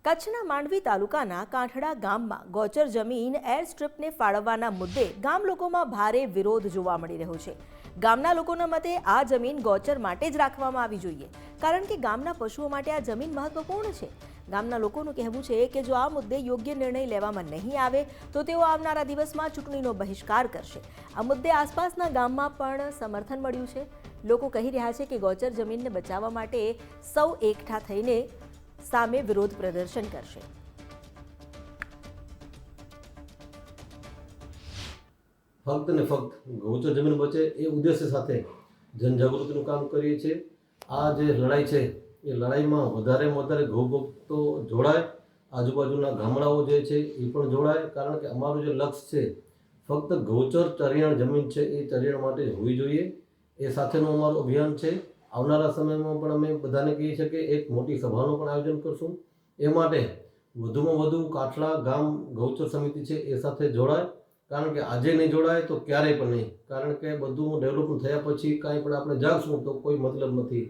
કચ્છના માંડવી તાલુકાના કાંઠડા ગામમાં ગૌચર જમીન એર સ્ટ્રીપને ફાળવવાના મુદ્દે ગામ લોકોમાં ભારે વિરોધ જોવા મળી રહ્યો છે। ગામના લોકોના મતે આ જમીન ગૌચર માટે જ રાખવામાં આવી જોઈએ, કારણ કે ગામના પશુઓ માટે આ જમીન મહત્વપૂર્ણ છે। ગામના લોકોનું કહેવું છે કે જો આ મુદ્દે યોગ્ય નિર્ણય લેવામાં નહીં આવે તો તેઓ આવનારા દિવસમાં ચૂંટણીનો બહિષ્કાર કરશે। આ મુદ્દે આસપાસના ગામમાં પણ સમર્થન મળ્યું છે। લોકો કહી રહ્યા છે કે ગૌચર જમીનને બચાવવા માટે સૌ એકઠા થઈને સામે વિરોધ પ્રદર્શન કરશે। ફક્ત ને ફક્ત ગૌચર જમીન બચે એ ઉદ્દેશ્ય સાથે જનજાગૃતિનું કામ કરીએ છીએ। આ જે લડાઈ છે એ લડાઈમાં વધારેમાં વધારે ગૌભક્તો જોડાય, આજુબાજુના ગામડાઓ જે છે એ પણ જોડાય, કારણ કે અમારું જે લક્ષ્ય છે ફક્ત ગૌચર ચરિયાણ જમીન છે એ ચરિયાણ માટે જ હોવી જોઈએ, એ સાથેનું અમારું અભિયાન છે। આવનારા સમયમાં પણ અમે બધાને કહીએ છીએ કે એક મોટી સભાનું પણ આયોજન કરશું। એ માટે વધુમાં વધુ કાંઠડા ગામ ગૌચર સમિતિ છે એ સાથે જોડાય, કારણ કે આજે નહીં જોડાય તો ક્યારેય પણ નહીં, કારણ કે બધું ડેવલપમેન્ટ થયા પછી કાંઈ પણ આપણે જાગશું તો કોઈ મતલબ નથી।